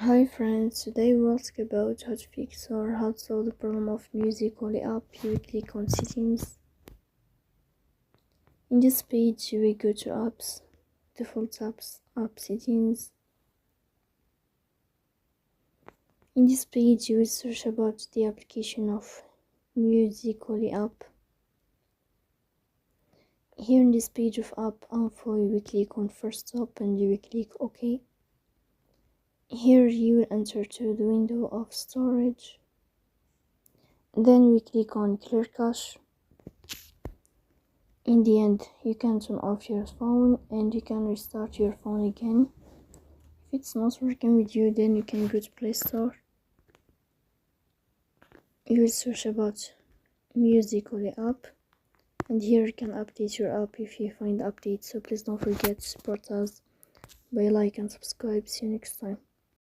Hi friends, today we'll talk about how to fix or how to solve the problem of Musicolet app. You will click on settings. In this page you will go to apps, default apps, app settings. In this page you will search about the application of Musicolet app. Here in this page of app info you will click on first stop and you will click OK. Here you will enter to the window of storage. Then we click on clear cache. In the end, you can turn off your phone and you can restart your phone again. If it's not working with you, then you can go to Play Store. You will search about Musicolet app, and here you can update your app if you find updates. So please don't forget to support us by like and subscribe. See you next time.